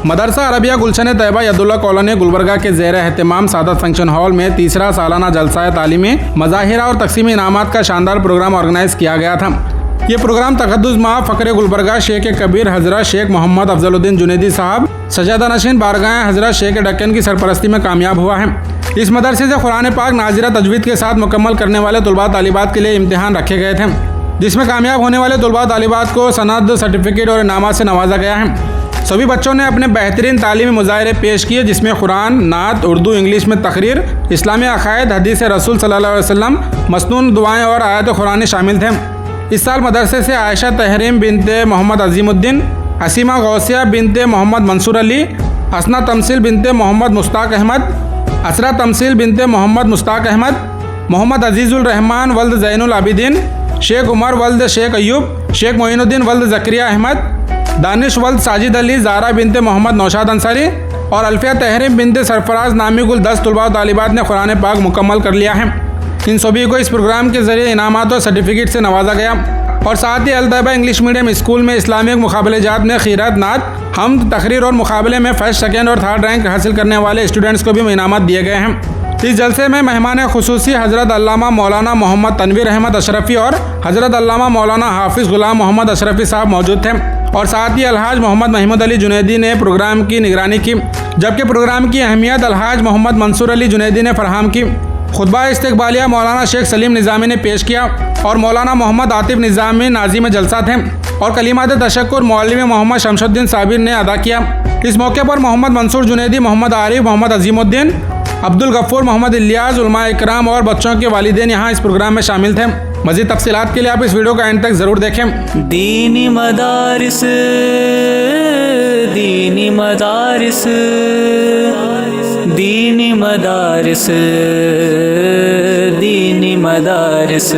मदरसा Arabia गुलशन Taiba Yadulla colony Gulbarga के ज़ेर एहतमाम सादत function hall में तीसरा सालाना जलसा तालीमी मज़ाहिरा और तकसीमी इनामात का शानदार प्रोग्राम ऑर्गेनाइज़ किया गया था। ये प्रोग्राम तक़द्दुस माह फ़क्र गुलबर्गा शेख कबीर हज़रत शेख मोहम्मद अफजलुद्दीन जुनैदी साहब सजादा नशीन बारगाह हज़रत शेख डक्कन की सरपरस्ती में कामयाब हुआ है। इस मदरसे से कुरान पाक नाज़िरा तजवीद के साथ मुकम्मल करने वाले तलबा तालिबात के लिए इम्तिहान रखे गए थे, जिसमें कामयाब होने वाले तलबा तालिबात को सनद, सर्टिफिकेट और इनामात से नवाजा गया है। सभी बच्चों ने अपने बेहतरीन तालीमी मुज़ाहिरे पेश किए, जिसमें कुरान, नात, उर्दू, इंग्लिश में तकरीर, इस्लामी अक़ायद, हदीस रसूल सल्लल्लाहु अलैहि वसल्लम, मसनून दुआएँ और आयत कुरानी शामिल थे। इस साल मदरसे से आयशा तहरीम बिनते मोहम्मद अजीमुद्दीन, हसीमा गौसिया बिनते मोहम्मद मंसूर अली, हसना तमसील बिनते मोहम्मद मुश्ताक अहमद, असरा तमसील बिनते मोहम्मद मुश्ताक अहमद, मोहम्मद अजीज़ुल रहमान वल्द ज़ैनुल आबिदीन, शेख उमर वल्द शेख अयूब, शेख मोइनुद्दीन वल्द ज़करिया अहमद, दानिश वल्द साजिद अली, ज़ारा बिनते मोहम्मद नौशाद अंसारी और अल्फिया तहरीम बिनते सरफराज नामी कुल 10 तलबा तालिबात ने कुरान पाक मुकम्मल कर लिया है। इन सभी को इस प्रोग्राम के ज़रिए इनामात और सर्टिफिकेट से नवाजा गया और साथ ही अल तैयबा इंग्लिश मीडियम स्कूल में इस्लामिक मुकाबलेजात में खीरात, नात, हमद, तकरीर और मुकाबले में फर्स्ट, सेकेंड और थर्ड रैंक हासिल करने वाले स्टूडेंट्स को भी इनामात दिए गए हैं। इस जलसे में मेहमान खुसूसी हज़रत अल्लामा मौलाना मोहम्मद तनवीर अहमद अशरफ़ी और हज़रत अल्लामा मौलाना हाफिज़ ग़ुलाम मोहम्मद अशरफ़ी साहब मौजूद थे और साथ ही अलहाज मोहम्मद महमूद अली जुनैदी ने प्रोग्राम की निगरानी की, जबकि प्रोग्राम की अहमियत अलहाज मोहम्मद मंसूर अली जुनैदी ने फराहम की। खुतबा इस्तक़बालिया मौलाना शेख सलीम निज़ामी ने पेश किया और मौलाना मोहम्मद आतिफ़ निज़ामी नाज़िम जलसा थे और कलिमात तशक्कुर मौलवी मोहम्मद शमशुद्दीन साबिर ने अदा किया। इस मौके पर मोहम्मद मंसूर जुनैदी, मोहम्मद आरिफ, मोहम्मद अजीमुद्दीन, अब्दुल गफ़ूर, मोहम्मद इलियास, उलमा इकराम और बच्चों के वालिदैन यहाँ इस प्रोग्राम में शामिल थे। मज़ीद तफ़सीलात के लिए आप इस वीडियो का एंड तक ज़रूर देखें। दीनी मदारिस, दीनी मदारिस, दीनी मदारिस, दीनी मदारिस,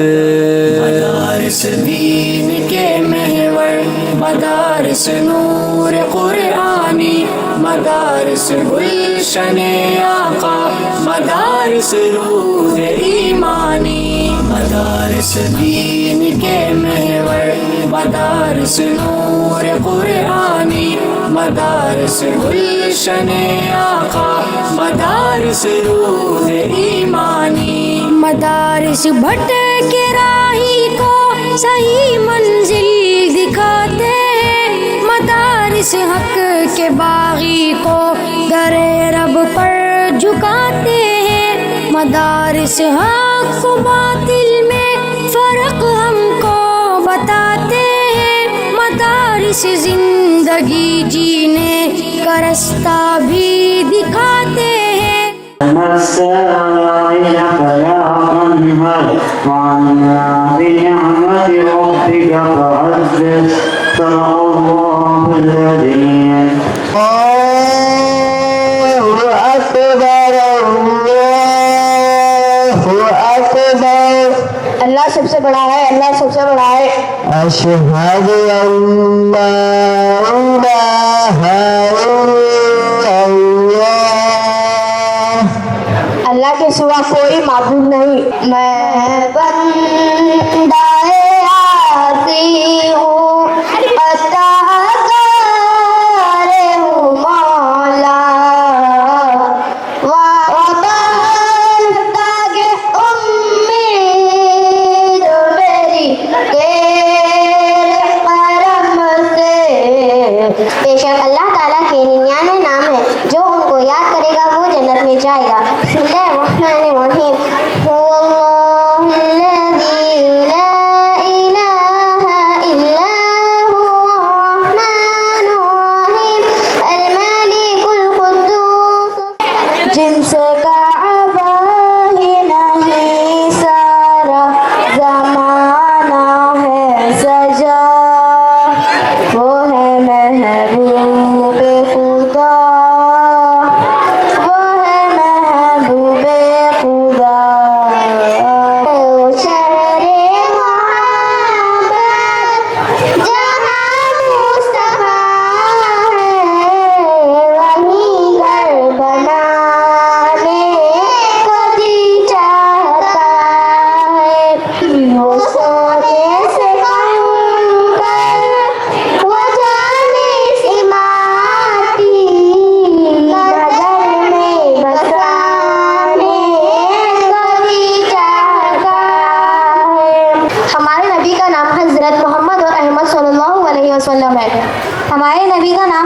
मदारिस दीन के महवर, मदारिस नूर कुरानी, मदारिस गुलशन आका, मदारिस रूह ईमानी। मदारिस दीन के महवर, मदारिस नूर कुरानी, मदारिस गुलशन आका, मदारिस रूह ईमानी। मदारिस भटके राही को सही मंजिल दिखाते हैं, मदारिस हक के बागी को दरे रब पर झुकाते हैं। मदारिस हक को बातिल में फ़र्क हमको बताते हैं, मदारिस जिंदगी जीने का रास्ता भी दिखाते हैं। अल्लाह सबसे बड़ा है, अल्लाह सबसे बड़ा है। अशहदु अल्ला इलाहा इल्लल्लाह, अल्लाह के सिवा कोई माबूद नहीं। मैं बंदाए आती हूँ, अताकारे हूँ मौला, वतन के उम्मीद मेरी तेरे करम से। बेशक अल्लाह ताला के 99 नाम है, जो उनको याद करेगा वो जन्नत में जाएगा। बिस्मिल्लाहिर्रहमानिर्रहीम। जिनसे काबा ही नहीं सारा ज़माना है सजा, वो है महबूब खुदा, वो है महबूब खुदा।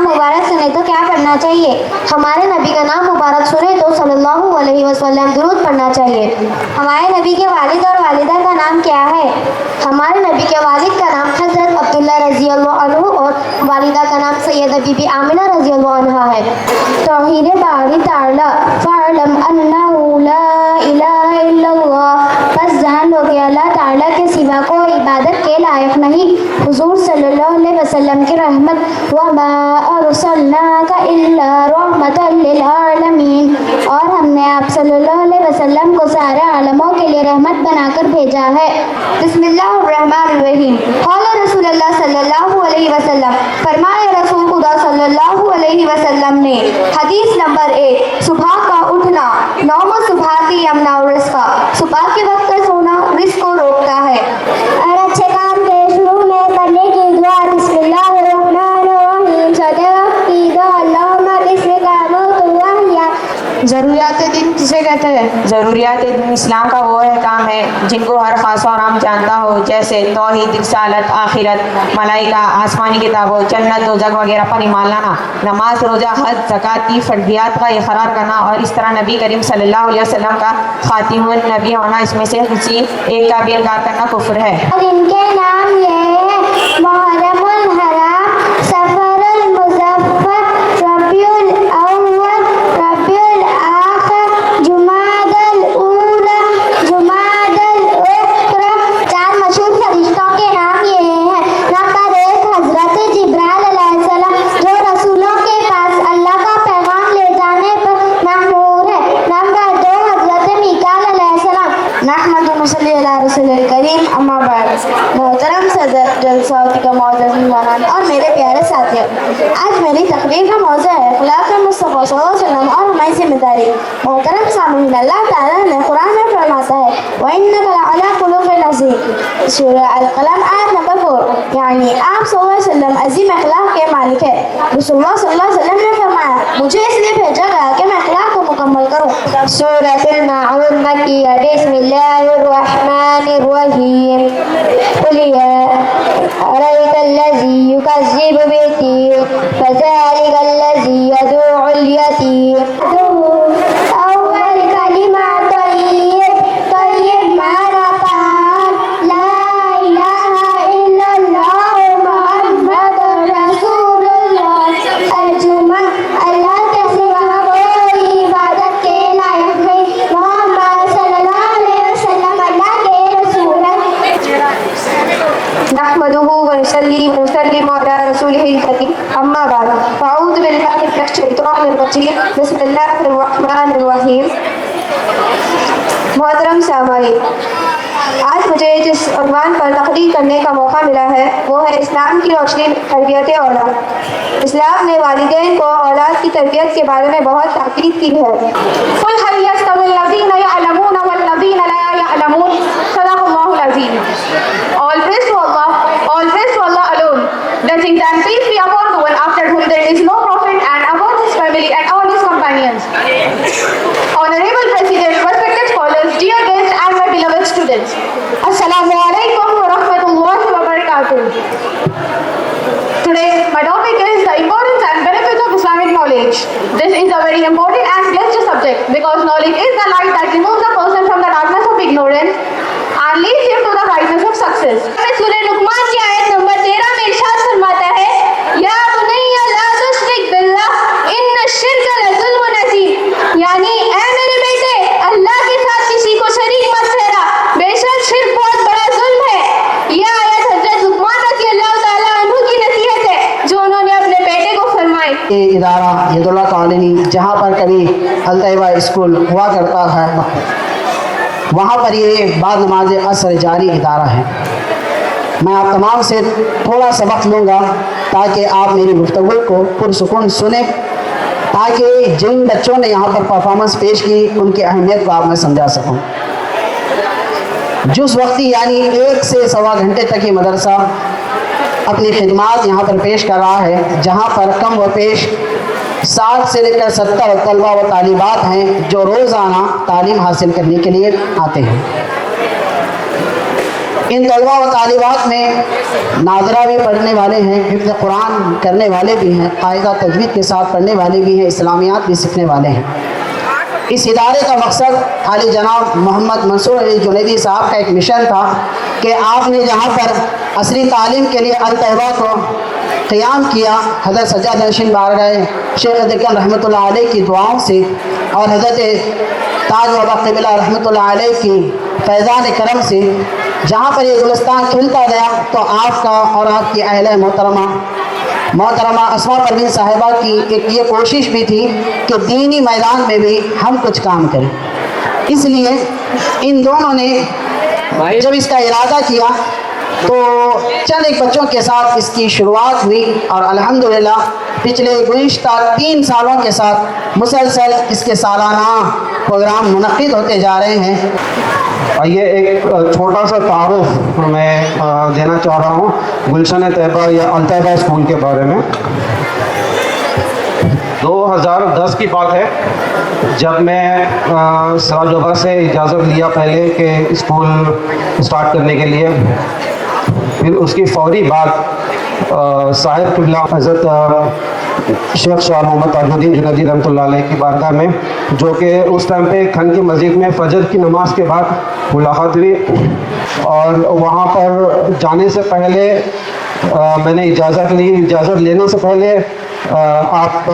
मुबारक सुने तो क्या पढ़ना चाहिए? हमारे नबी का नाम मुबारक सुने तो सल्लल्लाहु अलैहि वसल्लम दुरूद पढ़ना चाहिए। हमारे नबी के वालिद और वालिदा का नाम क्या है? हमारे नबी के वालिद का नाम हज़रत अब्दुल्ला रज़ी अल्लाह अन्हु और वालिदा का नाम सैयदा बीबी आमिना रज़ी अल्लाह अन्हा है। तौहीद बारी ताला फ़अलम अन्नहु ला इलाहा इल्लल्लाह, बस जान लो कि अल्लाह ताला के सिवा कोई इबादत के लायक नहीं। हुजूर सल्लल्लाहु अलैहि वसल्लम की रहमत वमा अरसलनाका इल्ला रहमतल लिल आलमीन, और हमने आप सल्लल्लाहु अलैहि वसल्लम को सारे आलमों के लिए रहमत बनाकर भेजा है। बिस्मिल्लाहिर्रहमानिर्रहीम। क़ाला रसूलुल्लाह सल्लल्लाहु अलैहि वसल्लम, फरमाए रसूल खुदा सल्लल्लाहु अलैहि वसल्लम ने। हदीस नंबर 1, सुबह का उठना नौम सुबहाती यमना रिज़्क़ा, सुबह के वक्त का सोना रिज़्क़ को रोकता है। और अच्छे काम के शुरू में करने की दुआ बिस्मिल्लाहिर्रहमानिर्रहीम, सदक़ की दुआ अल्लाहुम्मा बिस्मिका अमूतु व अहया। ज़रूरियात दिन किसे कहते हैं? ज़रूरियात दिन इस्लाम का वो अहकाम है जिनको हर खास और आम जानता हो, जैसे तौहीद, रिसालत, आखिरत, मलाइका, आसमानी किताबों, जन्नत, दोज़ख वगैरह पर ईमान लाना, नमाज, रोज़ा, हज, ज़कात की फर्जियात का इकरार करना, और इस तरह नबी करीम सल्लल्लाहु अलैहि वसल्लम का खातिमुन नबी होना, इसमें से किसी एक का भी इनकार करना कुफ्र है। और इनके नाम ये है मुहर्रमुल हराम, सफरुल मुज़फ्फर, रबीउल अव्वल, रबीउल आखिर, जुमादल ऊला, जुमादल उखरा। 4 मशहूर फरिश्तों के नाम ये हैं। नंबर 1 हज़रत जिब्राइल अलैहिस्सलाम, जो रसूलों के पास अल्लाह का पैगाम ले जाने पर मामूर है। नंबर 2 हज़रत मीकाईल अलैहिस्सलाम। नहमदु व नसल्ली अला रसूलिल करीम, अम्मा बाद। मोहतरम सदर जलसा का मौजूद मेहमान और मेरे प्यारे साथियों, आज मेरी तकरीर का मौजू है अखलाक मुस्तफ़ा सल्लल्लाहु अलैहि वसल्लम और हमारी जिम्मेदारी। मोहतरम सामईन, अल्लाह ताला ने कुरान में फरमाता है व इन्नका लअला खुलुक़िन अज़ीम, सूरह अल-क़लम आयत नंबर 4, यानी आप सल्लल्लाहु अलैहि वसल्लम अज़ीम अखलाक के मालिक है। रसूलुल्लाह सल्लल्लाहु अलैहि वसल्लम ने फरमाया, मुझे इसलिए भेजा गया कि मैं अखलाक को मुकम्मल करूँ। सूरह माऊन मक्किया, बिस्मिल्लाहिर्रहमानिर्रहीम। कुल या अरअयतल्लज़ी युकज़्ज़िबु बिद्दीन, फ़ज़ालिकल्लज़ी यदुउल यतीम। अव्वल कलिमा तय्यब, तय्यब माना पाक, ला इलाहा इल्लल्लाह मुहम्मदुर रसूलुल्लाह। अर्जुमा, अल्लाह के सिवा कोई इबादत के लायक नहीं। मोहम्मद सल्लल्लाहु अलैहि वसल्लम अल्लाह के रसूल हैं। नहमदुहु व नसल्लिमु अला रसूलिहिल करीम, अम्मा बाद। अऊज़ु बिल्लाहि मिनश शैतानिर रजीम, बिस्मिल्लाहिर्रहमानिर्रहीम। मोहतरम सामईन, आज मुझे जिस उन्वान पर तकरीर करने का मौका मिला है वो है इस्लाम की रोशनी में तरबियत औलाद। इस्लाम ने वालिदैन को औलाद की तरबियत के बारे में बहुत ताकीद की है। कुल हल यस्तविल लज़ीना यअलमून वल लज़ीना ला यअलमून, सदक़ल्लाहुल अज़ीम। All praise to Allah alone. Blessings and peace be upon the one after whom there is no prophet, and upon his family and all his companions. Honorable President, respected scholars, dear guests, and my beloved students, Assalamu alaikum wa rahmatullahi wa barakatuh. Today, my topic is the importance and benefits of Islamic knowledge. This is a very important and blessed subject because knowledge is the light that removes the person from the darkness of ignorance and leads him to the brightness of success. सूरह लुक़मान की आयत number 13 में इरशाद फरमाता है, या बुनैया ला तुश्रिक बिल्लाह इन्न शिर्क लज़ुल्मुन अज़ीम, यानी ऐ मेरे बेटे, अल्लाह के साथ किसी को शरीक मत ठहरा, बेशक शिर्क बहुत बड़ा जुल्म है। यह आयत हज़रत लुक़मान रज़ियल्लाहु ताला अन्हु की नसीहत है जो उन्होंने अपने बेटे को फरमाई। ये इदारा हिदुल्ला कॉलोनी, जहाँ पर कभी अल-तैयबा स्कूल हुआ करता है, वहाँ पर ये बाद नमाज असर जारी इदारा है। मैं आप तमाम से थोड़ा सा वक्त लूँगा ताकि आप मेरी गुफ्तगू को पुरसुकून सुने, ताकि जिन बच्चों ने यहाँ पर परफॉर्मेंस पेश की उनकी अहमियत को आप मैं समझा सकूँ। जिस वक्ती यानी 1 से सवा घंटे तक ये मदरसा अपनी खिदमात यहाँ पर पेश कर रहा है, जहाँ पर कम व पेश 60 से लेकर 70 तलबा व तालिबात हैं जो रोज़ाना तालीम हासिल करने के लिए आते हैं। इन तलबा व तालिबात में नाज़रा भी पढ़ने वाले हैं, हिफ्ज़ कुरान करने वाले भी हैं, कायदा तजवीद के साथ पढ़ने वाले भी हैं, इस्लामियात भी सीखने वाले हैं। इस इदारे का मकसद आली जनाब मोहम्मद मंसूर अली जुनैदी साहब का एक मिशन था कि आपने जहाँ पर असली तालीम के लिए अल-तैबा को क़याम किया, हज़रत सज्जाद नशीन बारगाह शेख दिक्कन रहमतुल्लाह अलैह की दुआओं से और हज़रत ताज बाबा क़िबला रहमतुल्लाह अलैह की फैज़ान करम से जहाँ पर ये गुलिस्तान खिलता गया, तो आपका और आपकी अहले मोहतरमा अस्मा परवीन साहिबा की एक ये कोशिश भी थी कि दीनी मैदान में भी हम कुछ काम करें। इसलिए इन दोनों ने जब इसका इरादा किया तो चंद एक बच्चों के साथ इसकी शुरुआत हुई और अल्हम्दुलिल्लाह पिछले गुज़िश्ता 3 सालों के साथ मुसलसल इसके सालाना प्रोग्राम मुनक़्क़िद होते जा रहे हैं। ये एक छोटा सा तारुफ मैं देना चाह रहा हूँ गुलशन तैयबा या अल-तैबा स्कूल के बारे में। 2010 की बात है जब मैं सराज बाबा से इजाज़त लिया पहले कि स्कूल स्टार्ट करने के लिए, फिर उसकी फौरी बाद साहिब क़िबला हज़रत शेख शाह मोहम्मद ताजुद्दीन जुनैदी रहमतुल्लाह अलैह की बारगाह में, जो कि उस टाइम पे खन की मस्जिद में फजर की नमाज के बाद मुलाकात हुई। और वहाँ पर जाने से पहले मैंने इजाज़त ली। इजाज़त लेने से पहले आप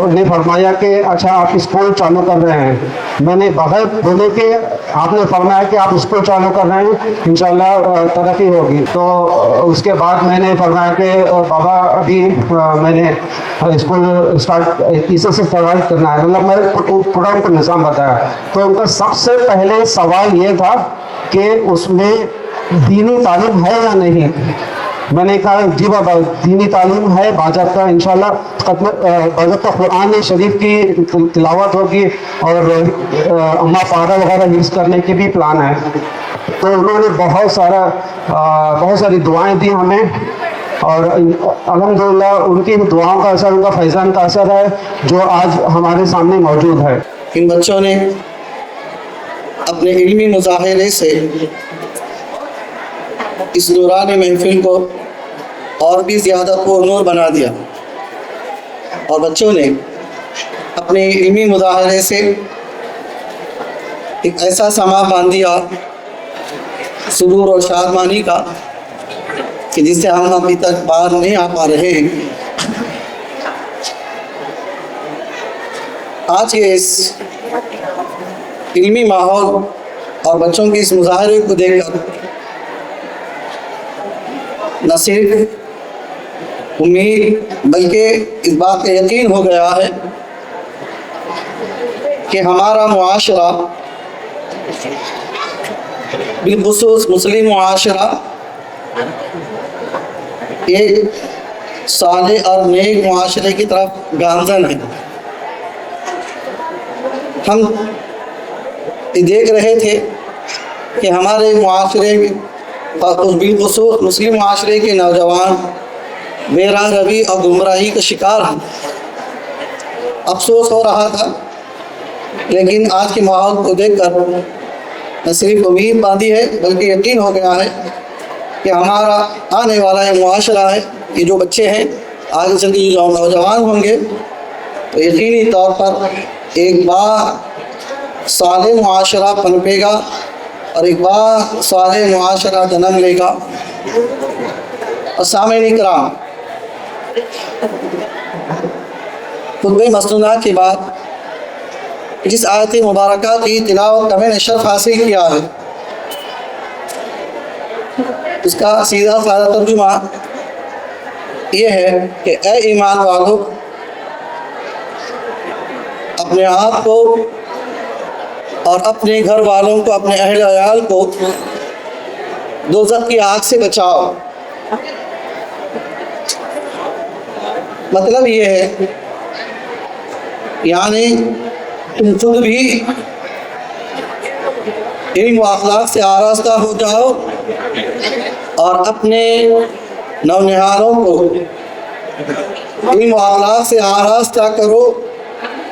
ने फरमाया कि अच्छा आप स्कूल चालू कर रहे हैं। मैंने बगैर बोले कि आपने फरमाया कि आप स्कूल चालू कर रहे हैं, इंशाल्लाह तरक्की होगी। तो उसके बाद मैंने फरमाया कि बाबा अभी मैंने स्कूल स्टार्ट तीसरे से स्टार्ट करना है, मतलब मैं प्रोग्राम का निज़ाम बताया। तो उनका सबसे पहले सवाल ये था कि उसमें दीनी तालीम है या नहीं। मैंने कहा जी बाबा दीनी तालीम है बाज़ाब्ता, इंशाल्लाह बाज़ाब्ता कुरान शरीफ की तिलावत होगी और अम्मा पारा वगैरह हिफ्ज़ करने की भी प्लान है। तो उन्होंने बहुत सारी दुआएं दी हमें और अल्हम्दुलिल्लाह उनकी दुआओं का असर, उनका फैज़ान का असर है जो आज हमारे सामने मौजूद है। इन बच्चों ने अपने इल्मी मुज़ाहिरे से इस नूरानी महफिल को और भी ज़्यादा पुरनूर बना दिया और बच्चों ने अपने इल्मी मुज़ाहिरे से एक ऐसा समा बांध दिया सुरूर और शादमानी का कि जिससे हम अभी तक बाहर नहीं आ पा रहे हैं। आज के इस इल्मी माहौल और बच्चों के इस मुज़ाहिरे को देखकर न सिर्फ उम्मीद बल्कि इस बात का यकीन हो गया है कि हमारा मुआशरा, बिलखुसूस मुस्लिम मुआशरा, एक साले और नेक मुआशरे की तरफ गामज़न है। हम देख रहे थे कि हमारे मुआशरे में उस बिलखुसूस मुस्लिम माशरे के नौजवान बेराह रवी और गुमराही का शिकार हैं। अफसोस हो रहा था, लेकिन आज के माहौल को देखकर न सिर्फ उम्मीद बांधी है बल्कि यकीन हो गया है कि हमारा आने वाला ये मुआशरा है, ये जो बच्चे हैं आगे चल के जो नौजवान होंगे तो यकीनी तौर पर एक बार साले मुआशरा पनपेगा और एक बार साले मुआशरा जन्म लेगा। और सामईन इकराम, खुतबे मसनूना के बाद जिस आयत मुबारका की तिलावत का मैंने शर्फ हासिल किया है, उसका सीधा साधा तर्जुमा ये है कि ए ईमान वालों, अपने आप को और अपने घर वालों को, अपने अहल अयाल को दोज़ख की आग से बचाओ। मतलब ये है यानी तुम खुद भी इल्म व अखलाक से आरास्ता हो जाओ और अपने नौनिहालों को इल्म व अखलाक से आरास्ता करो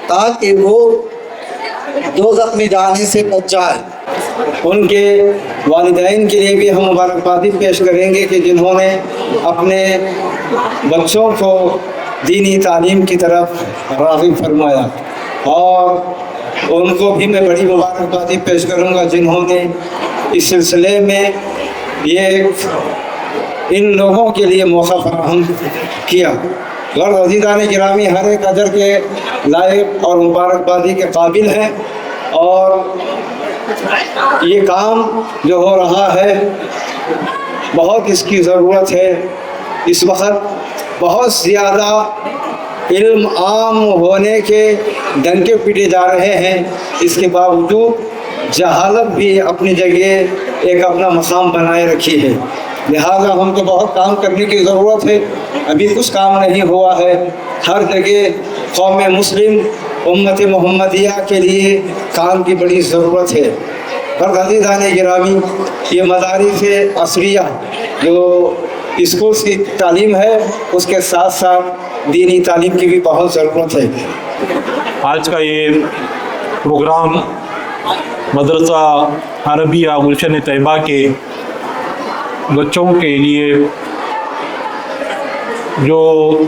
ताकि वो दोज़ख में जाने से बच जाए। ان کے والدین کے لیے بھی ہم مبارکبادی پیش کریں گے کہ جنہوں نے اپنے بچوں کو دینی تعلیم کی طرف راغب فرمایا، اور ان کو بھی میں بڑی مبارکبادی پیش کروں گا جنہوں نے اس سلسلے میں یہ ان لوگوں کے لیے موقع فراہم کیا۔ غرض عزیزان گرامی ہر ایک اجر کے لائق اور مبارکبادی کے قابل ہیں، اور یہ کام جو ہو رہا ہے بہت اس کی ضرورت ہے۔ اس وقت بہت زیادہ علم عام ہونے کے ڈنکے پیٹے جا رہے ہیں، اس کے باوجود جہالت بھی اپنی جگہ ایک اپنا مقام بنائے رکھی ہے۔ لہذا ہم کو بہت کام کرنے کی ضرورت ہے، ابھی کچھ کام نہیں ہوا ہے۔ ہر جگہ قوم مسلم امت محمدیہ کے لیے کام کی بڑی ضرورت ہے۔ پر عزیزان گرامی، یہ مدارس عصریہ جو اسکولس کی تعلیم ہے، اس کے ساتھ ساتھ دینی تعلیم کی بھی بہت ضرورت ہے۔ آج کا یہ پروگرام مدرسہ عربیہ گلشن طیبہ کے بچوں کے لیے جو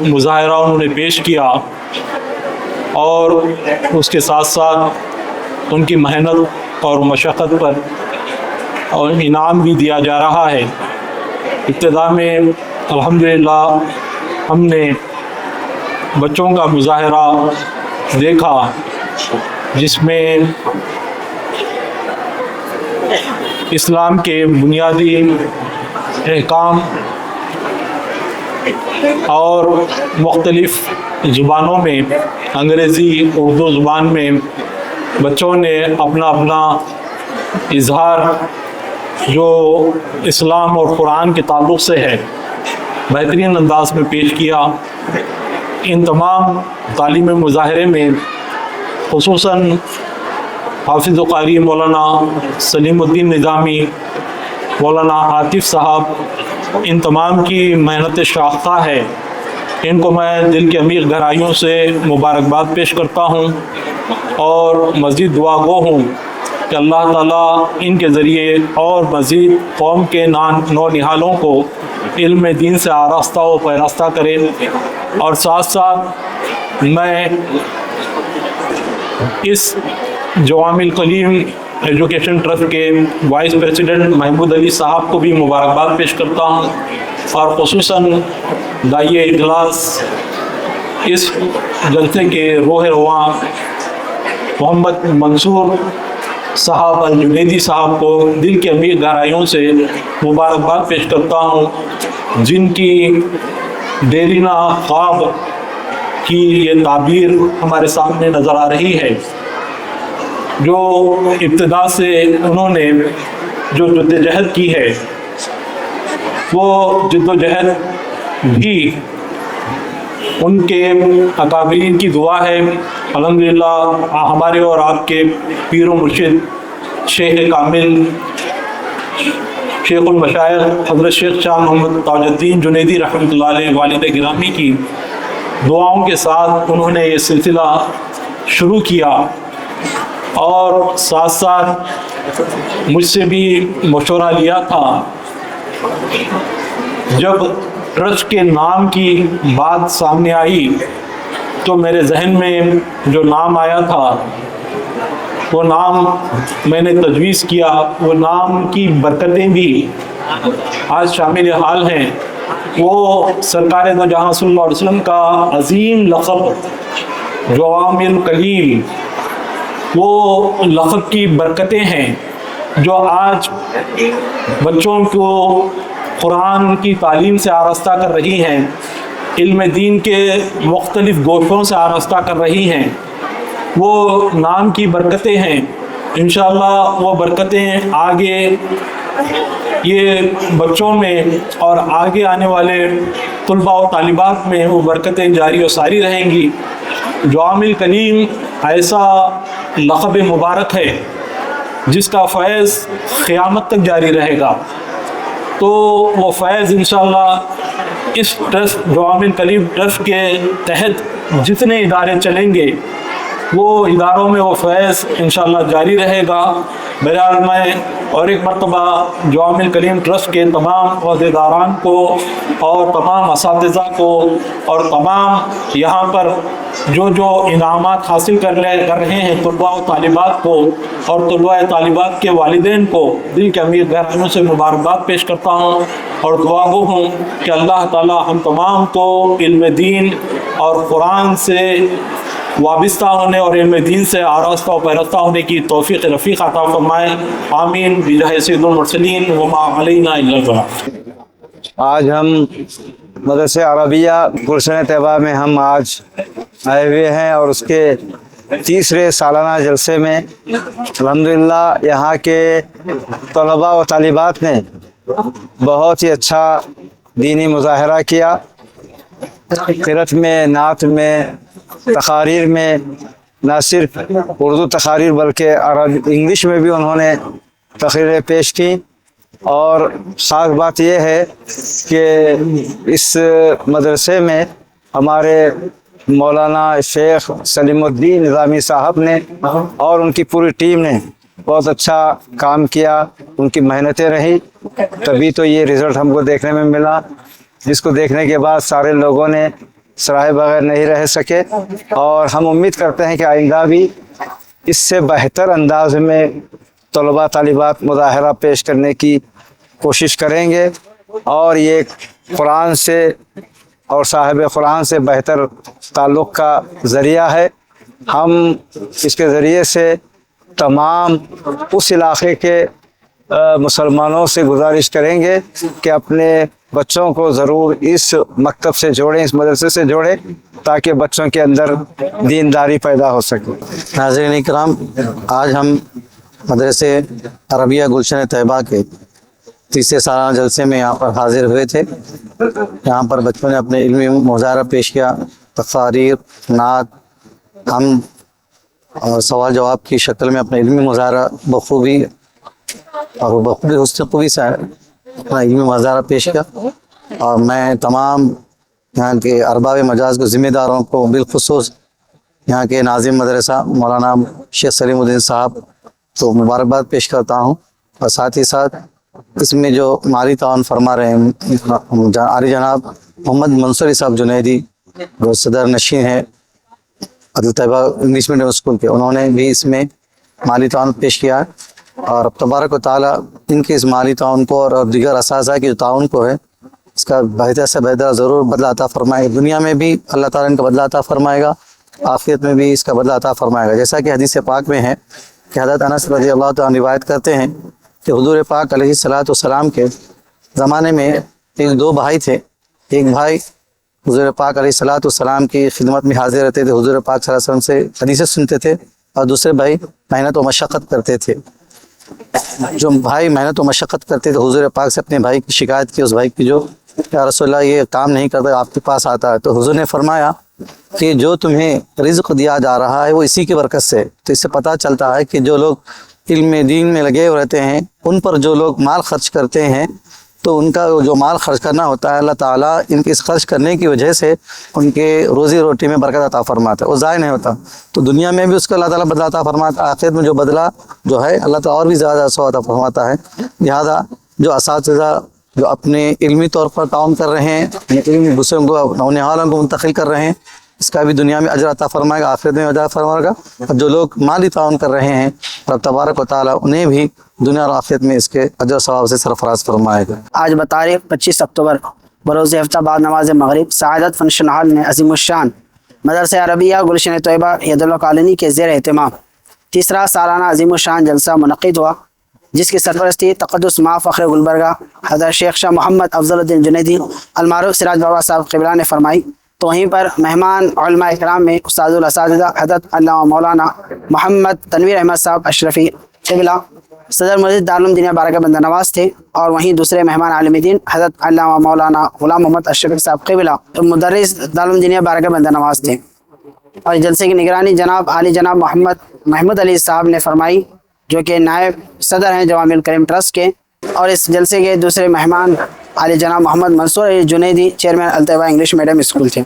مظاہرہ انہوں نے پیش کیا، اور اس کے ساتھ ساتھ ان کی محنت اور مشقت پر اور انعام بھی دیا جا رہا ہے۔ ابتدا میں الحمدللہ ہم نے بچوں کا مظاہرہ دیکھا جس میں اسلام کے بنیادی احکام اور مختلف زبانوں میں، انگریزی، اردو زبان میں بچوں نے اپنا اظہار جو اسلام اور قرآن کے تعلق سے ہے بہترین انداز میں پیش کیا۔ ان تمام تعلیمی مظاہرے میں خصوصاً حافظ و قاری مولانا سلیم الدین نظامی، مولانا عاطف صاحب، ان تمام کی محنت شاخصہ ہے۔ ان کو میں دل کی عمیق گہرائیوں سے مبارکباد پیش کرتا ہوں، اور مزید دعا گو ہوں کہ اللہ تعالیٰ ان کے ذریعے اور مزید قوم کے نونہالوں کو علم دین سے آراستہ و پیراستہ کرے۔ اور ساتھ ساتھ میں اس جوامع الکلیم ایجوکیشن ٹرسٹ کے وائس پریزیڈنٹ محمود علی صاحب کو بھی مبارکباد پیش کرتا ہوں، اور خصوصاً داعیہ اجلاس اس جلسے کے روح رواں محمد منصور صاحب الجنیدی صاحب کو دل کی عمیق گہرائیوں سے مبارکباد پیش کرتا ہوں، جن کی دیرینہ خواب کی یہ تعبیر ہمارے سامنے نظر آ رہی ہے۔ جو ابتدا سے انہوں نے جو جدوجہد کی ہے، وہ جدوجہد بھی ان کے اکابرین کی دعا ہے۔ الحمدللہ ہمارے اور آپ کے پیر و مرشد شیخ کامل، شیخ المشائخ حضرت شیخ شاہ محمد تاج الدین جنیدی رحمۃ اللہ علیہ والد گرامی کی دعاؤں کے ساتھ انہوں نے یہ سلسلہ شروع کیا، اور ساتھ ساتھ مجھ سے بھی مشورہ لیا تھا۔ جب ٹرسٹ کے نام کی بات سامنے آئی تو میرے ذہن میں جو نام آیا تھا وہ نام میں نے تجویز کیا، وہ نام کی برکتیں بھی آج شامل حال ہیں۔ وہ سرکار دو جہاں صلی اللہ علیہ وسلم کا عظیم لقب جوامع الکلیم، وہ لقب کی برکتیں ہیں جو آج بچوں کو قرآن کی تعلیم سے آراستہ کر رہی ہیں، علم دین کے مختلف گوشوں سے آراستہ کر رہی ہیں۔ وہ نام کی برکتیں ہیں، انشاءاللہ وہ برکتیں آگے یہ بچوں میں اور آگے آنے والے طلباء و طالبات میں وہ برکتیں جاری و ساری رہیں گی۔ جوامع الکلیم ایسا لقب مبارک ہے جس کا فیض قیامت تک جاری رہے گا، تو وہ فیض انشاءاللہ اس ٹرسٹ جوامع الکلیم ٹرسٹ کے تحت جتنے ادارے چلیں گے वो इदारों में वो फैज़ इंशाअल्लाह जारी रहेगा। बहरहाल मैं और एक मरतबा जवामिल कलीम ट्रस्ट के तमाम अहदेदारान को और तमाम असातिज़ा को और तमाम यहाँ पर जो जो इनामात हासिल कर रहे हैं तलबा और तालिबात को और तलबा तालिबात के वालिदैन को दिल के अमीर गहराइयों से मुबारकबाद पेश करता हूँ और दुआ गो हूँ कि अल्लाह ताला हम तमाम को इल्म दीन और कुरान से वाबस्ता होने और इल्म दीन से आरास्ता और पैरस्ता होने की तौफीक रफ़ीक अता फरमाए। आमीन बिजाह सय्यिदुल मुरसलीन व मा अलैना इल्ला अल बलाग। आज हम मदरसे अरबिया गुलशन तैयबा में हम आज आए हुए हैं और उसके तीसरे सालाना जलसे में अल्हम्दुलिल्लाह यहाँ के तलबा व तालिबात ने बहुत ही अच्छा दीनी मुज़ाहरा किया। क़िरात में, नात में, तकारीर में, न सिर्फ उर्दू तकारीर बल्कि अरब इंग्लिश में भी उन्होंने तकरीरें पेश की। और ख़ास बात यह है कि इस मदरसे में हमारे मौलाना शेख सलीमुद्दीन निज़ामी साहब ने और उनकी पूरी टीम ने बहुत अच्छा काम किया। उनकी मेहनतें रही तभी तो ये रिज़ल्ट हमको देखने में मिला, जिसको देखने के बाद सारे लोगों ने सराहे बगैर नहीं रह सके। और हम उम्मीद करते हैं कि आइंदा भी इससे बेहतर अंदाज में तलबा तालिबात मुज़ाहरा पेश करने की कोशिश करेंगे और ये कुरान से और साहिब कुरान से बेहतर ताल्लुक़ का ज़रिया है। हम इसके ज़रिए से तमाम उस इलाक़े के मुसलमानों से गुजारिश करेंगे कि अपने बच्चों को ज़रूर इस मकतब से जोड़ें, इस मदरसे से जोड़ें, ताकि बच्चों के अंदर दीनदारी पैदा हो सके। नाज़रीन इकराम, आज हम मदरसे अरबिया गुलशन तैयबा के तीसरे सालाना जलसे में यहाँ पर हाजिर हुए थे। यहाँ पर बच्चों ने अपने इल्मी मुज़ाहरा पेश किया, तक़रीर, नात, हम और सवाल जवाब की शक्ल में अपने इल्मी मुज़ाहरा बखूबी और बखूबी हुस्न से अपना इल्मी मुज़ाहरा पेश किया। और मैं तमाम यहाँ के अरबाब मजाज को ज़िम्मेदारों को बिलखुसूस यहाँ के नाज़िम मदरसा मौलाना शेख सलीमुद्दीन साहब तो मुबारकबाद पेश करता हूँ। और साथ ही साथ इसमें जो माली ताउन फरमा रहे हैं आली जनाब मोहम्मद मंसूर साहब जुनैदी, जो सदर नशीन है अदल तैयबा इंग्लिश मीडियम स्कूल के, उन्होंने भी इसमें माली ताउन पेश किया है। और तबारक व ताला इनके इस माली ताउन को और दीगर असासा के जो ताउन को है इसका बेहतर से बेहतर ज़रूर बदला अता फरमाएगा। दुनिया में भी अल्लाह ताला इनका बदला अता फरमाएगा, आखिरत में भी इसका बदला अता फरमाएगा। जैसा कि हदीस पाक में है कि हज़रत अनस रज़ियल्लाहु तआला रिवायत करते हैं कि हुज़ूर पाक अलैहिस्सलातु वस्सलाम के ज़माने में दो भाई थे। एक भाई हुज़ूर पाक अलैहिस्सलातु वस्सलाम की खिदमत में हाजिर रहते थे, हुज़ूर पाक सल्लल्लाहु अलैहि वसल्लम से हदीसें सुनते थे, और दूसरे भाई मेहनत व मशक्क़त करते थे। जो भाई मेहनत व मशक्क़त करते थे हुज़ूर पाक से अपने भाई की शिकायत की, उस भाई की जो या रसूलल्लाह ये काम नहीं करता, आपके पास आता है। तो हुज़ूर ने फरमाया कि जो तुम्हें रिज़्क़ दिया जा रहा है वो इसी की बरकत से। तो इससे पता चलता है कि जो लोग इल्म दीन में लगे हुए रहते हैं, उन पर जो लोग माल खर्च करते हैं, तो उनका जो माल खर्च करना होता है अल्लाह ताला इनके इस खर्च करने की वजह से उनके रोज़ी रोटी में बरकत अता फरमाता है, वो ज़ाय नहीं होता। तो दुनिया में भी उसको अल्लाह ताला बदला अता फरमाता है, आखिरत में जो बदला जो है अल्लाह ताला और भी ज़्यादा सौ अता फरमाता है। लिहाजा जो असातिज़ा जो अपने इल्मी तौर पर ताउन कर रहे हैं, इल्मी दूसरों को नौनिहालों को मुंतकिल कर रहे हैं, इसका भी दुनिया में अजर अता फरमाएगा, आखिरत में अजर फरमाएगा। और जो लोग माली ताउन कर रहे हैं रब तबारक व तआला उन्हें भी दुनिया और आखिरत में इसके अजर सवाब से सरफराज फरमाएगा। आज बतारीख 25 अक्टूबर बरोज़ हफ्ता बाद नमाज मगरिब सआदत फंक्शन हॉल में अज़ीमुश्शान मदरसा अरबिया गुलशन तैयबा यदुल्ला कॉलोनी के ज़ेर एहतमाम तीसरा सालाना अज़ीमुश्शान जलसा मुनक़िद हुआ, जिसकी सरपरस्ती तक़द्दुस मा फ़ख्र गुलबर्गा हज़रत शेख शाह मोहम्मद अफ़ज़लुद्दीन जुनैदी अलमारूफ़ सिराज बाबा साहब क़िबला ने फरमाई। तो वहीं पर मेहमान उलमा इकराम में उस्तादुल असातिज़ा हज़रत अल्लामा मौलाना मोहम्मद तनवीर अहमद साहब अशरफ़ी क़िबला सदर मस्जिद दारुल दीनिया बारगाह बंदा नवाज थे। और वहीं दूसरे मेहमान आलिम दीन हज़रत अल्लामा मौलाना ग़ुलाम मोहम्मद अशरफ़ी साहब क़िबला मुदर्रिस दारुल दीनिया बारगाह बंदा नवाज थे। और जलसे की निगरानी जनाब आली जनाब मोहम्मद महमूद अली साहब ने फरमाई, जो कि नायब सदर हैं जवामिल करीम ट्रस्ट के। और इस जलसे के दूसरे मेहमान आली जनाब मोहम्मद मंसूर जुनैदी चेयरमैन अल तैयबा इंग्लिश मीडियम स्कूल थे।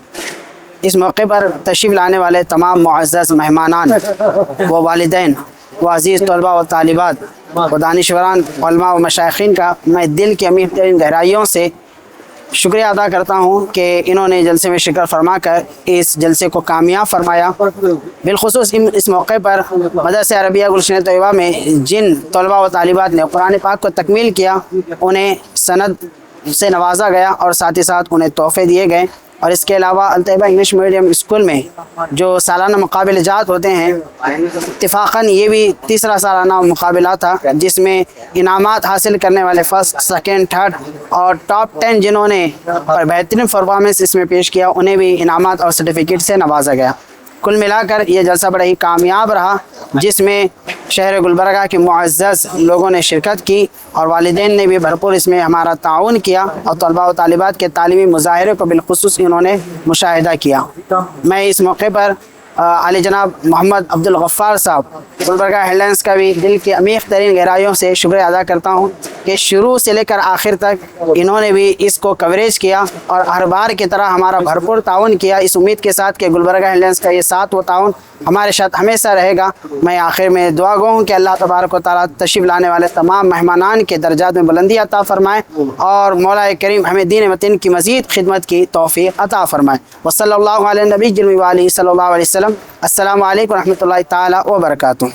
اس موقع پر تشریف لانے والے تمام معزز مہمانان و والدین و عزیز طلباء و طالبات و دانشوران علماء و مشائخین کا میں دل کی عمیق ترین گہرائیوں سے شکریہ ادا کرتا ہوں کہ انہوں نے جلسے میں شرکت فرما کر اس جلسے کو کامیاب فرمایا۔ بالخصوص اس موقع پر مدرسہ عربیہ گلشن طیبہ میں جن طلباء و طالبات نے قرآن پاک کو تکمیل کیا انہیں سند سے نوازا گیا اور ساتھ ہی ساتھ انہیں تحفے دیے گئے، اور اس کے علاوہ الطیبہ انگلش میڈیم اسکول میں جو سالانہ مقابلے جات ہوتے ہیں، اتفاقاً یہ بھی تیسرا سالانہ مقابلہ تھا جس میں انعامات حاصل کرنے والے فرسٹ، سیکنڈ، تھرڈ اور ٹاپ 10 جنہوں نے بہترین پرفارمنس اس میں پیش کیا انہیں بھی انعامات اور سرٹیفکیٹ سے نوازا گیا۔ کل ملا کر یہ جلسہ بڑا ہی کامیاب رہا جس میں شہر گلبرگہ کے معزز لوگوں نے شرکت کی اور والدین نے بھی بھرپور اس میں ہمارا تعاون کیا، اور طلباء و طالبات کے تعلیمی مظاہرے کو بالخصوص انہوں نے مشاہدہ کیا۔ میں اس موقع پر علی جناب محمد عبد الغفار صاحب گلبرگہ ہیڈ لائنز کا بھی دل کی عمیق ترین گہرائیوں سے شکریہ ادا کرتا ہوں کہ شروع سے لے کر آخر تک انہوں نے بھی اس کو کوریج کیا اور ہر بار کی طرح ہمارا بھرپور تعاون کیا، اس امید کے ساتھ کہ گلبرگہ ہیڈ لائنز کا یہ ساتھ و تعاون ہمارے ساتھ ہمیشہ رہے گا۔ میں آخر میں دعا گو ہوں کہ اللہ تبارک و تعالیٰ تشریف لانے والے تمام مہمانان کے درجات میں بلندی عطا فرمائے اور مولا کریم ہمیں دین وطن کی مزید خدمت کی توفیق عطا فرمائے۔ وصلی اللہ علیہ نبی جلوی والی صلی اللہ علیہ وسلم۔ السلام علیکم و رحمۃ اللہ تعالیٰ وبرکاتہ۔